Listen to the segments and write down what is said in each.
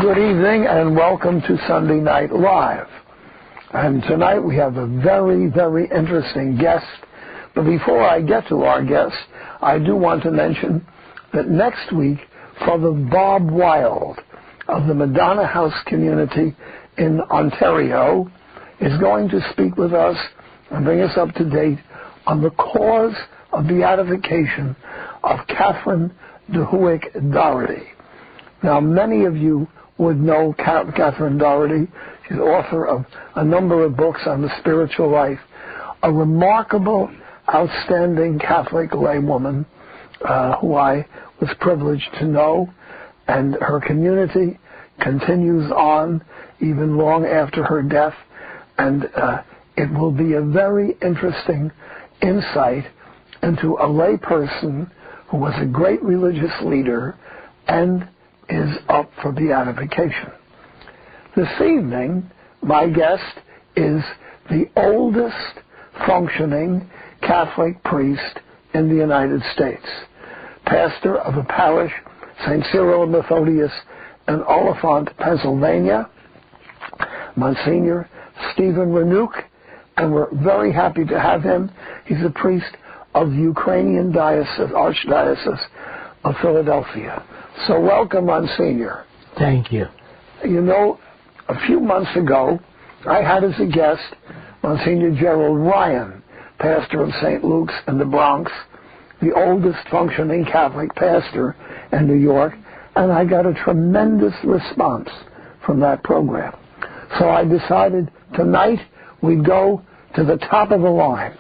Good evening and welcome to Sunday Night Live. And tonight we have a very, very interesting guest. But before I get to our guest, I do want to mention that next week, Father Bob Wild of the Madonna House community in Ontario is going to speak with us and bring us up to date on the cause of beatification of Catherine de Huick Doherty. Now, many of you would know Catherine Doherty. She's author of a number of books on the spiritual life, a remarkable, outstanding Catholic laywoman who I was privileged to know, and her community continues on even long after her death, and it will be a very interesting insight into a lay person who was a great religious leader and is up for beatification. This evening, my guest is the oldest functioning Catholic priest in the United States, pastor of a parish, St. Cyrils and Methodius in Olyphant, Pennsylvania, Monsignor Hrynuck, and we're very happy to have him. He's a priest of the Ukrainian Archdiocese of Philadelphia. So welcome, Monsignor. Thank you. You know, a few months ago, I had as a guest Monsignor Gerald Ryan, pastor of St. Luke's in the Bronx, the oldest functioning Catholic pastor in New York, and I got a tremendous response from that program. So I decided tonight we'd go to the top of the line.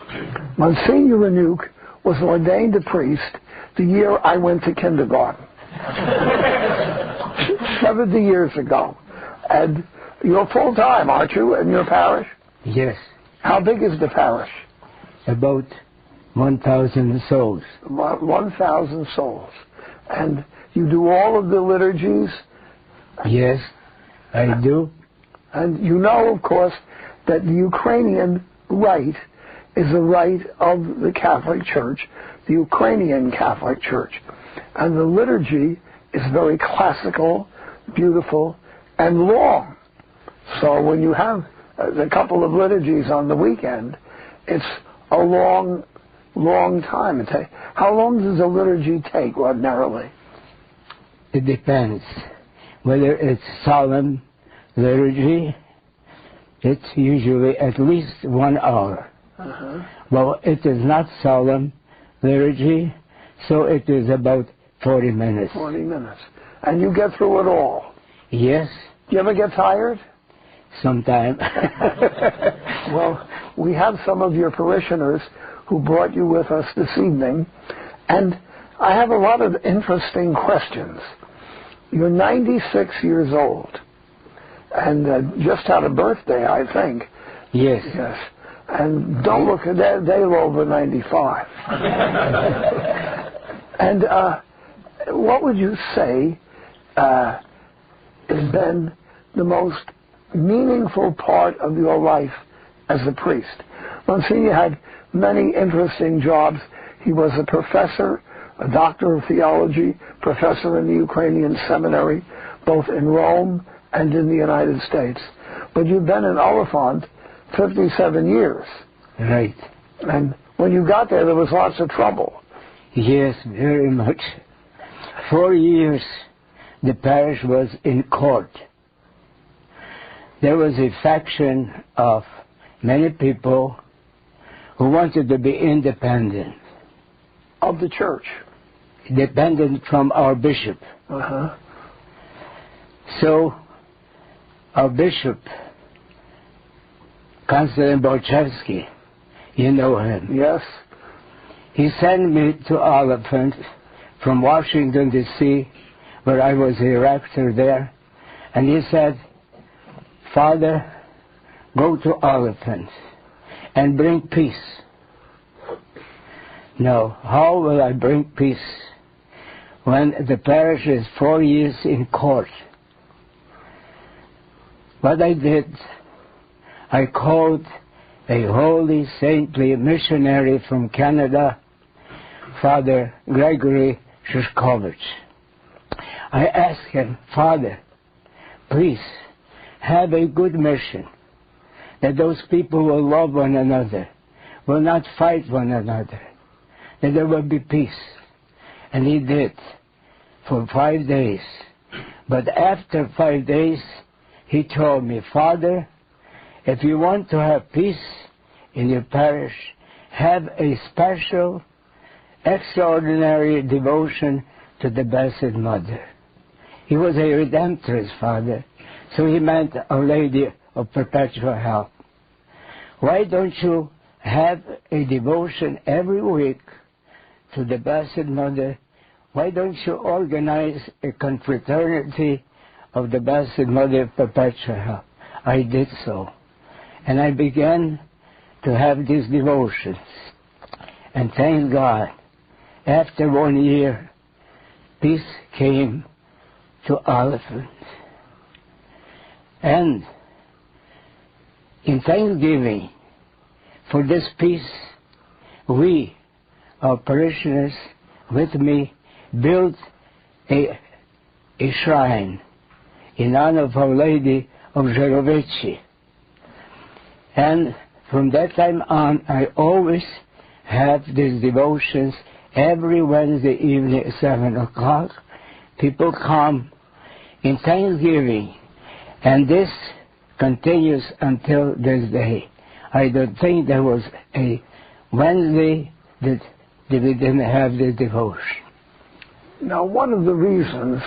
Monsignor Hrynuck was ordained a priest the year I went to kindergarten. 70 years ago. And you're full-time, aren't you, in your parish? Yes. How big is the parish? About 1,000 souls. 1,000 souls. And you do all of the liturgies? Yes, I do. And you know, of course, that the Ukrainian rite is a rite of the Catholic Church, the Ukrainian Catholic Church. And the liturgy is very classical, beautiful, and long. So when you have a couple of liturgies on the weekend, it's a long, long time. How long does a liturgy take ordinarily? It depends. Whether it's solemn liturgy, it's usually at least 1 hour. Well, it is not solemn liturgy, so it is about 40 minutes. 40 minutes. And you get through it all? Yes. You ever get tired? Sometime. Well, we have some of your parishioners who brought you with us this evening, and I have a lot of interesting questions. You're 96 years old, and just had a birthday, I think. Yes. Yes. And don't look at that, they're over 95. And what would you say has been the most meaningful part of your life as a priest? Monsignor had many interesting jobs. He was a professor, a doctor of theology, professor in the Ukrainian seminary, both in Rome and in the United States. But you've been in Olyphant 57 years. Right. And when you got there was lots of trouble. Yes, very much. 4 years the parish was in court. There was a faction of many people who wanted to be independent. Of the church? Dependent from our bishop. So our bishop, Constantine Bolchevsky, you know him. Yes. He sent me to Olyphant from Washington, D.C., where I was a rector there, and he said, "Father, go to Olyphant and bring peace." Now, how will I bring peace when the parish is 4 years in court? What I did, I called a holy, saintly missionary from Canada, Father Gregory Shushkovich. I asked him, "Father, please, have a good mission, that those people will love one another, will not fight one another, that there will be peace. And he did for 5 days. But after 5 days, he told me, Father, if you want to have peace in your parish, have a special, extraordinary devotion to the Blessed Mother. He was a Redemptorist father, so he meant Our Lady of Perpetual Help. Why don't you have a devotion every week to the Blessed Mother? Why don't you organize a confraternity of the Blessed Mother of Perpetual Help? I did so. And I began to have these devotions. And thank God, after 1 year, peace came to Olyphant. And in thanksgiving for this peace, we, our parishioners, with me, built a shrine in honor of Our Lady of Żerowice. And from that time on, I always have these devotions every Wednesday evening at 7 o'clock. People come in thanksgiving, and this continues until this day. I don't think there was a Wednesday that we didn't have this devotion. Now, one of the reasons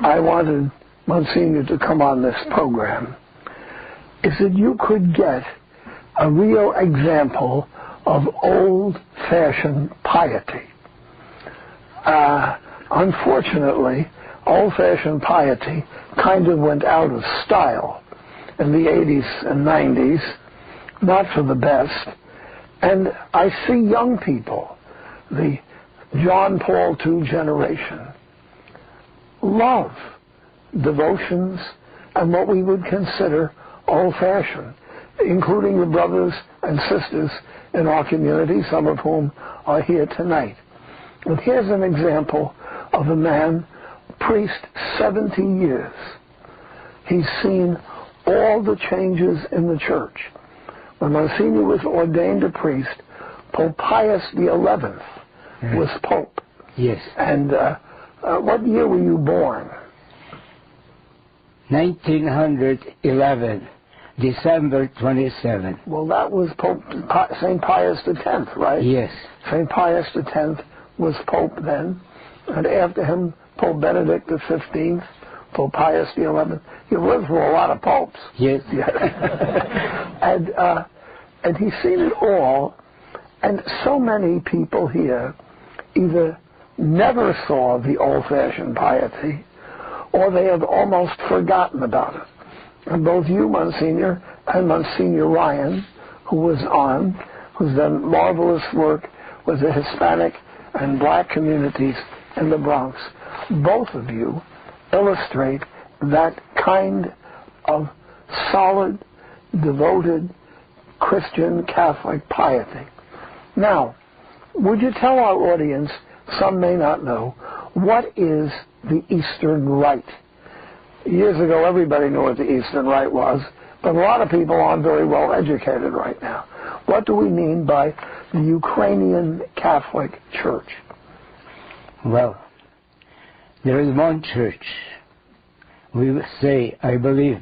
I wanted Monsignor to come on this program is that you could get a real example of old-fashioned piety. Unfortunately, old-fashioned piety kind of went out of style in the 80s and 90s, not for the best. And I see young people, the John Paul II generation, love devotions and what we would consider old-fashioned, including the brothers and sisters in our community, some of whom are here tonight. And here's an example of a man, priest, 70 years. He's seen all the changes in the church. When Monsignor was ordained a priest, Pope Pius XI was Pope. Yes. And what year were you born? 1911, December 27. Well, that was Pope St. Pius X, right? Yes. St. Pius X was Pope then, and after him, Pope Benedict XV, Pope Pius XI. You lived through a lot of popes. Yes. And he's seen it all, and so many people here either never saw the old-fashioned piety, or they have almost forgotten about it. And both you, Monsignor, and Monsignor Ryan, who was on, who's done marvelous work with the Hispanic and black communities in the Bronx, both of you illustrate that kind of solid, devoted Christian Catholic piety. Now, would you tell our audience, some may not know, what is the Eastern Rite? Years ago, everybody knew what the Eastern Rite was, but a lot of people aren't very well educated right now. What do we mean by the Ukrainian Catholic Church? Well, there is one church. We say, I believe,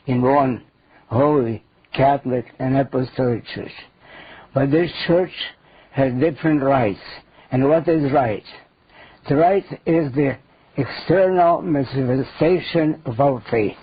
in one holy Catholic and Apostolic Church. But this church has different rites. And what is right? The right is the external manifestation of our faith.